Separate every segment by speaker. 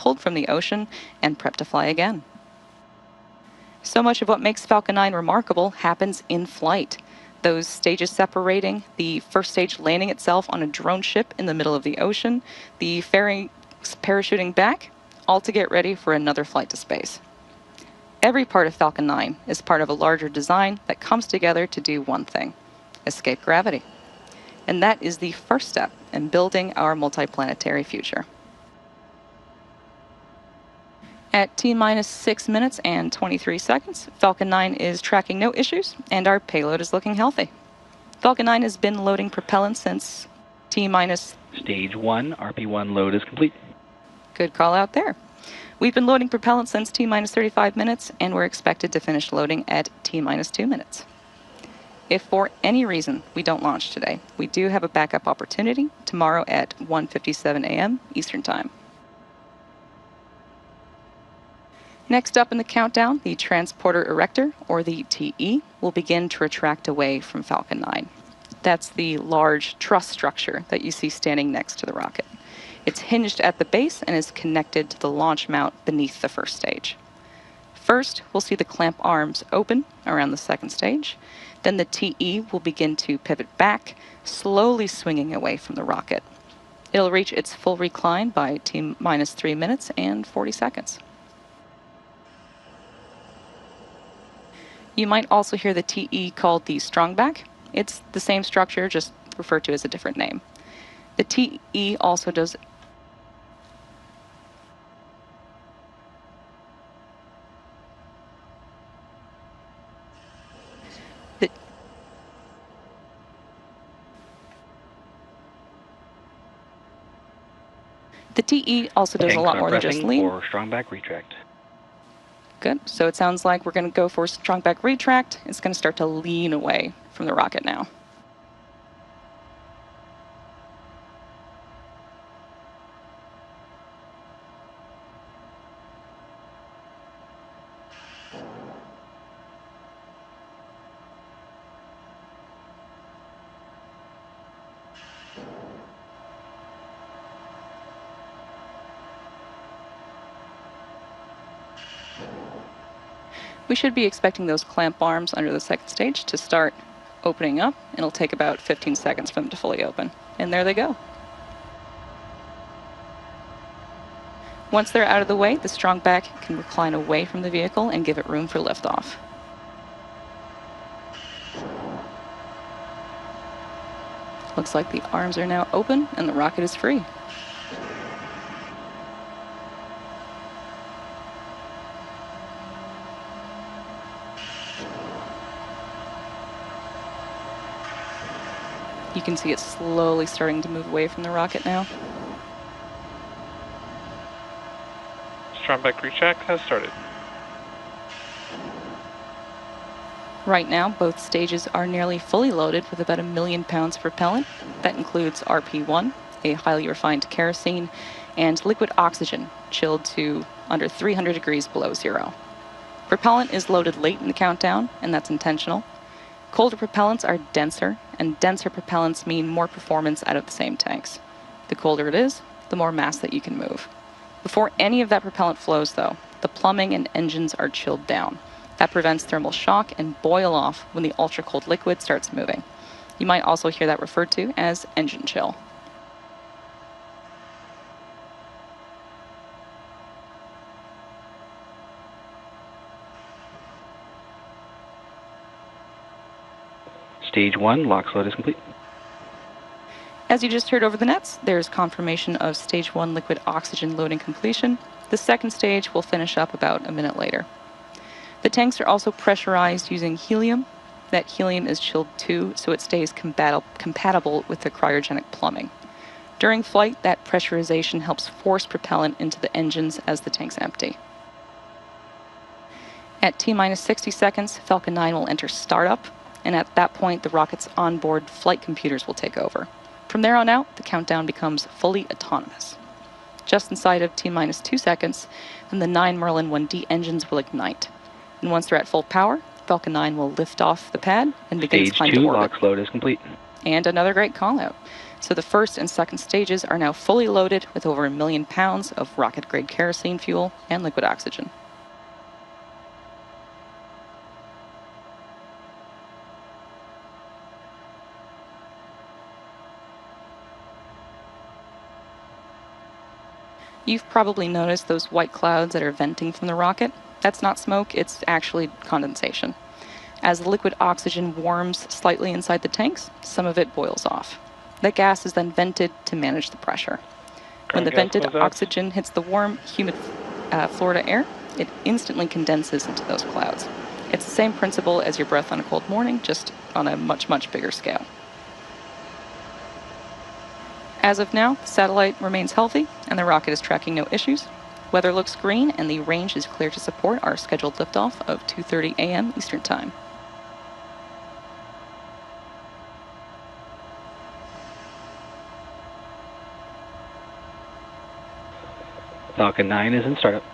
Speaker 1: pulled from the ocean and prepped to fly again. So much of what makes Falcon 9 remarkable happens in flight. Those stages separating, the first stage landing itself on a drone ship in the middle of the ocean, the ferry parachuting back, all to get ready for another flight to space. Every part of Falcon 9 is part of a larger design that comes together to do one thing: escape gravity. And that is the first step in building our multiplanetary future. At T-minus 6 minutes and 23 seconds, Falcon 9 is tracking no issues, and our payload is looking healthy. Falcon 9 has been loading propellant since T-minus...
Speaker 2: Stage 1, RP1 load is complete.
Speaker 1: Good call out there. We've been loading propellant since T-minus 35 minutes, and we're expected to finish loading at T-minus 2 minutes. If for any reason we don't launch today, we do have a backup opportunity tomorrow at 1:57 a.m. Eastern Time. Next up in the countdown, the transporter erector, or the TE, will begin to retract away from Falcon 9. That's the large truss structure that you see standing next to the rocket. It's hinged at the base and is connected to the launch mount beneath the first stage. First, we'll see the clamp arms open around the second stage. Then the TE will begin to pivot back, slowly swinging away from the rocket. It'll reach its full recline by T-minus 3 minutes and 40 seconds. You might also hear the TE called the Strongback. It's the same structure, just referred to as a different name. The TE also does... The TE also does a lot more than just lean.
Speaker 2: For Strongback retract.
Speaker 1: Good. So it sounds like we're going to go for Strongback retract. It's going to start to lean away from the rocket now. We should be expecting those clamp arms under the second stage to start opening up. It'll take about 15 seconds for them to fully open. And there they go. Once they're out of the way, the Strongback can recline away from the vehicle and give it room for liftoff. Looks like the arms are now open and the rocket is free. You can see it slowly starting to move away from the rocket now.
Speaker 3: Strongback retract has started.
Speaker 1: Right now, both stages are nearly fully loaded with about 1 million pounds of propellant. That includes RP1, a highly refined kerosene, and liquid oxygen, chilled to under 300 degrees below zero. Propellant is loaded late in the countdown, and that's intentional. Colder propellants are denser, and denser propellants mean more performance out of the same tanks. The colder it is, the more mass that you can move. Before any of that propellant flows, though, the plumbing and engines are chilled down. That prevents thermal shock and boil off when the ultra-cold liquid starts moving. You might also hear that referred to as engine chill.
Speaker 2: Stage 1, LOX load is complete.
Speaker 1: As you just heard over the nets, there's confirmation of Stage 1 liquid oxygen loading completion. The second stage will finish up about a minute later. The tanks are also pressurized using helium. That helium is chilled too, so it stays compatible with the cryogenic plumbing. During flight, that pressurization helps force propellant into the engines as the tanks empty. At T-minus 60 seconds, Falcon 9 will enter startup, and at that point, the rocket's onboard flight computers will take over. From there on out, the countdown becomes fully autonomous. Just inside of T-minus 2 seconds, then the 9 Merlin 1D engines will ignite. And once they're at full power, Falcon 9 will lift off the pad and begin its climb to orbit.
Speaker 2: Stage 2, LOX load is complete.
Speaker 1: And another great call out. So the first and second stages are now fully loaded with over 1 million pounds of rocket-grade kerosene fuel and liquid oxygen. You've probably noticed those white clouds that are venting from the rocket. That's not smoke, it's actually condensation. As the liquid oxygen warms slightly inside the tanks, some of it boils off. That gas is then vented to manage the pressure. When the vented oxygen hits the warm, humid Florida air, it instantly condenses into those clouds. It's the same principle as your breath on a cold morning, just on a much, much bigger scale. As of now, the satellite remains healthy and the rocket is tracking no issues. Weather looks green and the range is clear to support our scheduled liftoff of 2:30 a.m. Eastern Time.
Speaker 2: Falcon 9 is in startup.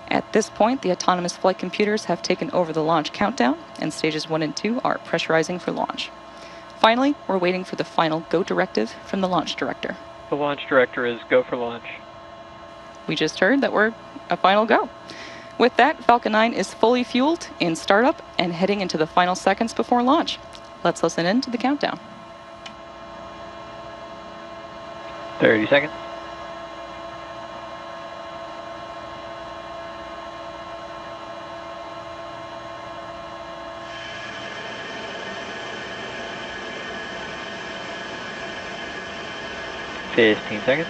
Speaker 1: At this point, the autonomous flight computers have taken over the launch countdown, and stages 1 and 2 are pressurizing for launch. Finally, we're waiting for the final go directive from the launch director.
Speaker 3: The launch director is go for launch.
Speaker 1: We just heard that we're a final go. With that, Falcon 9 is fully fueled in startup and heading into the final seconds before launch. Let's listen in to the countdown.
Speaker 3: 30 seconds. 15 seconds.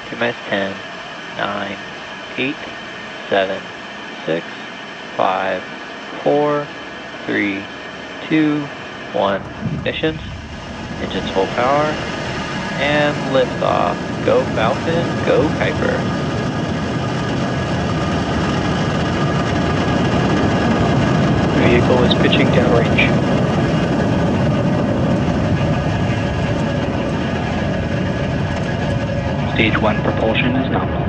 Speaker 3: T-minus 10, 9, 8, 7, 6, 5, 4, 3, 2, 1. Ignitions. Engines full power. And liftoff. Go Falcon, go Kuiper.
Speaker 2: The vehicle is pitching downrange. Stage 1 propulsion is nominal.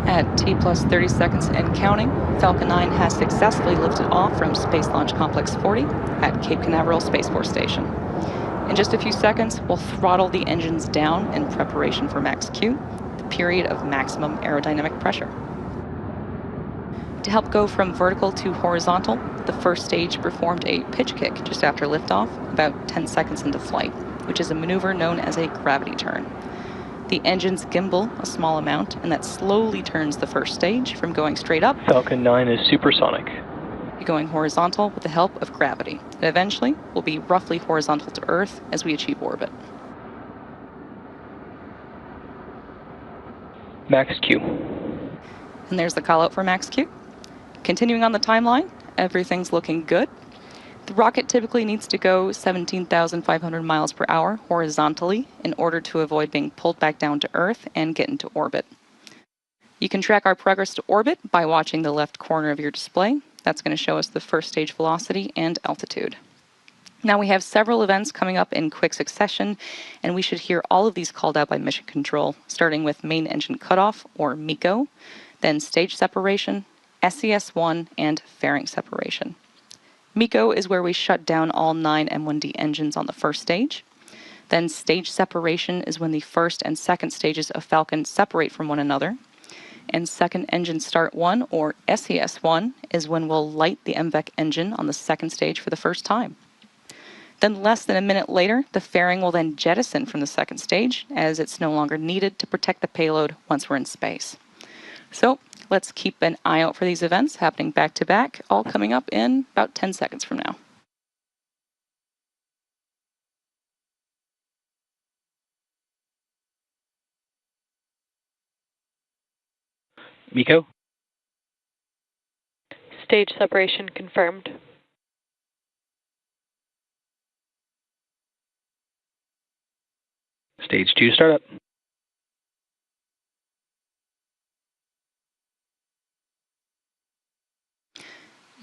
Speaker 1: At T plus 30 seconds and counting, Falcon 9 has successfully lifted off from Space Launch Complex 40 at Cape Canaveral Space Force Station. In just a few seconds, we'll throttle the engines down in preparation for max Q, the period of maximum aerodynamic pressure. To help go from vertical to horizontal, the first stage performed a pitch kick just after liftoff, about 10 seconds into flight, which is a maneuver known as a gravity turn. The engines gimbal a small amount, and that slowly turns the first stage from going straight up.
Speaker 3: Falcon 9 is supersonic.
Speaker 1: Going horizontal with the help of gravity. And eventually, we'll be roughly horizontal to Earth as we achieve orbit.
Speaker 3: Max Q.
Speaker 1: And there's the call out for max Q. Continuing on the timeline, everything's looking good. The rocket typically needs to go 17,500 miles per hour horizontally in order to avoid being pulled back down to Earth and get into orbit. You can track our progress to orbit by watching the left corner of your display. That's going to show us the first stage velocity and altitude. Now we have several events coming up in quick succession, and we should hear all of these called out by Mission Control, starting with main engine cutoff, or MECO, then stage separation, SES-1, and fairing separation. MECO is where we shut down all 9 M1D engines on the first stage. Then stage separation is when the first and second stages of Falcon separate from one another. And second engine start 1, or SES-1, is when we'll light the MVEC engine on the second stage for the first time. Then less than a minute later, the fairing will then jettison from the second stage, as it's no longer needed to protect the payload once we're in space. So let's keep an eye out for these events happening back to back, all coming up in about 10 seconds from now.
Speaker 2: MECO.
Speaker 4: Stage separation confirmed.
Speaker 2: Stage 2 startup.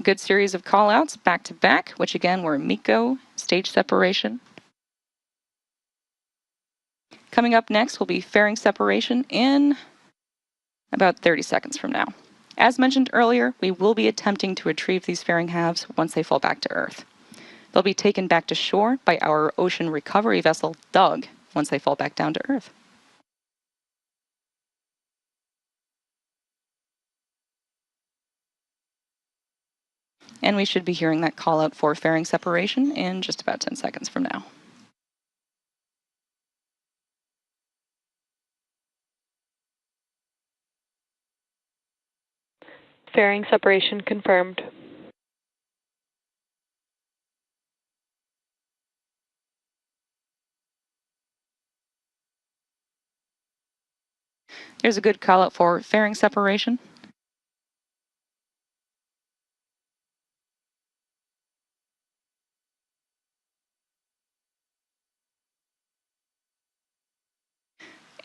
Speaker 1: Good series of callouts back to back, which again were MECO, stage separation. Coming up next will be fairing separation in about 30 seconds from now. As mentioned earlier, we will be attempting to retrieve these fairing halves once they fall back to Earth. They'll be taken back to shore by our ocean recovery vessel, Doug, once they fall back down to Earth. And we should be hearing that call out for fairing separation in just about 10 seconds from now.
Speaker 4: Fairing separation confirmed.
Speaker 1: Here's a good call out for fairing separation.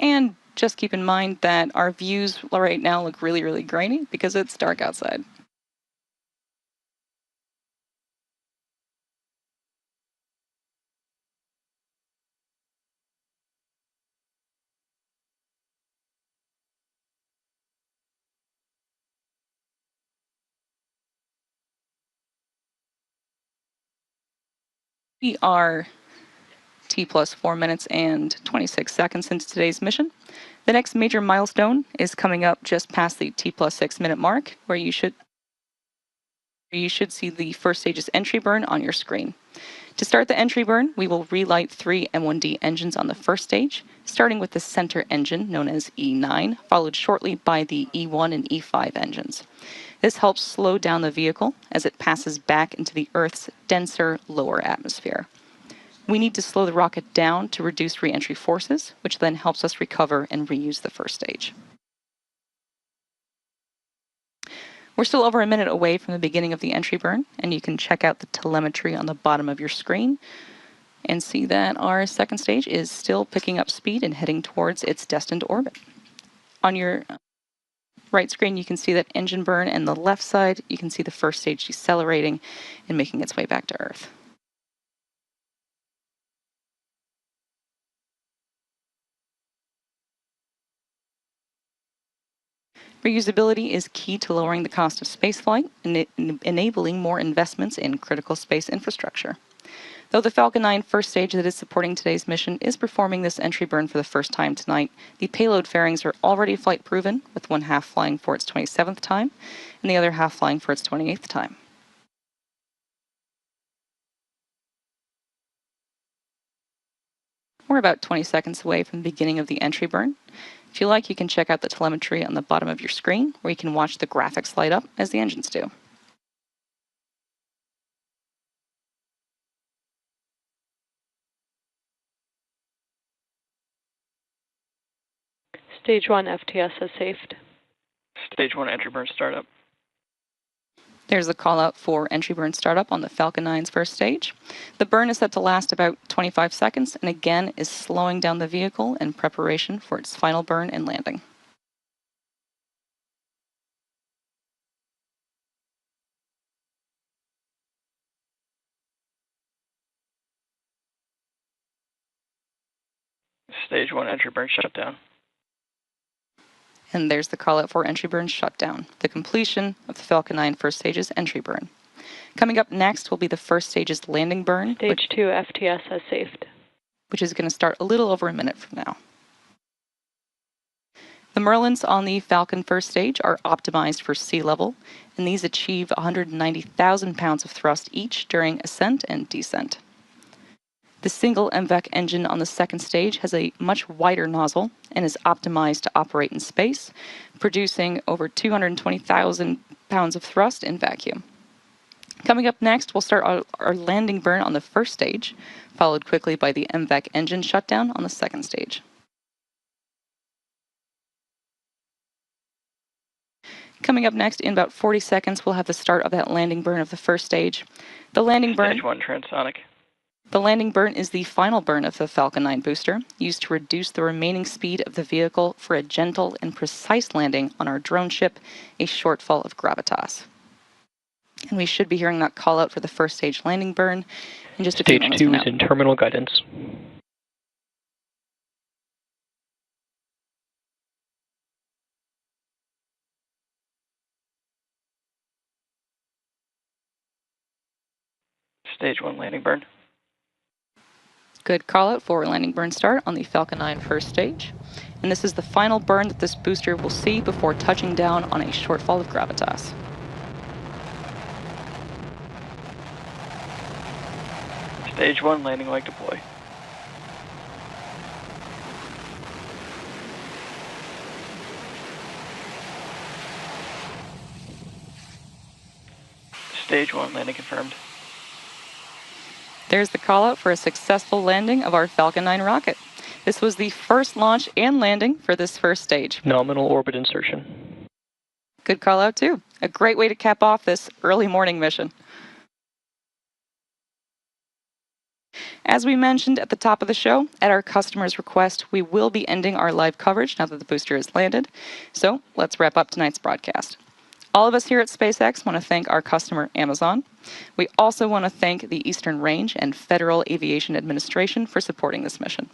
Speaker 1: And just keep in mind that our views right now look really, really grainy because it's dark outside. We are T plus 4 minutes and 26 seconds into today's mission. The next major milestone is coming up just past the T plus 6 minute mark, where you should see the first stage's entry burn on your screen. To start the entry burn, we will relight 3 M1D engines on the first stage, starting with the center engine, known as E9, followed shortly by the E1 and E5 engines. This helps slow down the vehicle as it passes back into the Earth's denser, lower atmosphere. We need to slow the rocket down to reduce re-entry forces, which then helps us recover and reuse the first stage. We're still over a minute away from the beginning of the entry burn, and you can check out the telemetry on the bottom of your screen and see that our second stage is still picking up speed and heading towards its destined orbit. On your right screen, you can see that engine burn, and the left side, you can see the first stage decelerating and making its way back to Earth. Reusability is key to lowering the cost of spaceflight and enabling more investments in critical space infrastructure. Though the Falcon 9 first stage that is supporting today's mission is performing this entry burn for the first time tonight, the payload fairings are already flight proven, with one half flying for its 27th time and the other half flying for its 28th time. We're about 20 seconds away from the beginning of the entry burn. If you like, you can check out the telemetry on the bottom of your screen, where you can watch the graphics light up as the engines do.
Speaker 4: Stage 1 FTS has saved.
Speaker 3: Stage 1 entry burn startup.
Speaker 1: There's a call out for entry burn startup on the Falcon 9's first stage. The burn is set to last about 25 seconds and again is slowing down the vehicle in preparation for its final burn and landing.
Speaker 3: Stage 1 entry burn shutdown.
Speaker 1: And there's the call out for entry burn shutdown, the completion of the Falcon 9 first stage's entry burn. Coming up next will be the first stage's landing burn,
Speaker 4: Stage 2 FTS has saved.
Speaker 1: which is going to start a little over a minute from now. The Merlins on the Falcon first stage are optimized for sea level, and these achieve 190,000 pounds of thrust each during ascent and descent. The single MVAC engine on the second stage has a much wider nozzle and is optimized to operate in space, producing over 220,000 pounds of thrust in vacuum. Coming up next, we'll start our landing burn on the first stage, followed quickly by the MVAC engine shutdown on the second stage. Coming up next, in about 40 seconds, we'll have the start of that landing burn of the first stage. The landing burn...
Speaker 3: Stage 1 transonic.
Speaker 1: The landing burn is the final burn of the Falcon 9 booster, used to reduce the remaining speed of the vehicle for a gentle and precise landing on our drone ship, a shortfall of gravitas. And we should be hearing that call out for the first stage landing burn in just a few
Speaker 3: Stage
Speaker 1: moments
Speaker 3: 2
Speaker 1: from
Speaker 3: is
Speaker 1: now.
Speaker 3: in terminal guidance. Stage 1 landing burn.
Speaker 1: Good call out for landing burn start on the Falcon 9 first stage. And this is the final burn that this booster will see before touching down on a shortfall of gravitas.
Speaker 3: Stage 1 landing leg deploy. Stage 1 landing confirmed.
Speaker 1: There's the call out for a successful landing of our Falcon 9 rocket. This was the first launch and landing for this first stage.
Speaker 3: Nominal orbit insertion.
Speaker 1: Good call out too. A great way to cap off this early morning mission. As we mentioned at the top of the show, at our customer's request, we will be ending our live coverage now that the booster has landed. So let's wrap up tonight's broadcast. All of us here at SpaceX want to thank our customer, Amazon. We also want to thank the Eastern Range and Federal Aviation Administration for supporting this mission.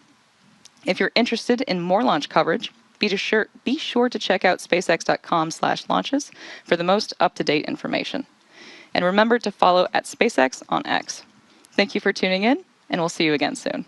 Speaker 1: If you're interested in more launch coverage, be sure to check out spacex.com/launches for the most up-to-date information. And remember to follow at SpaceX on X. Thank you for tuning in, and we'll see you again soon.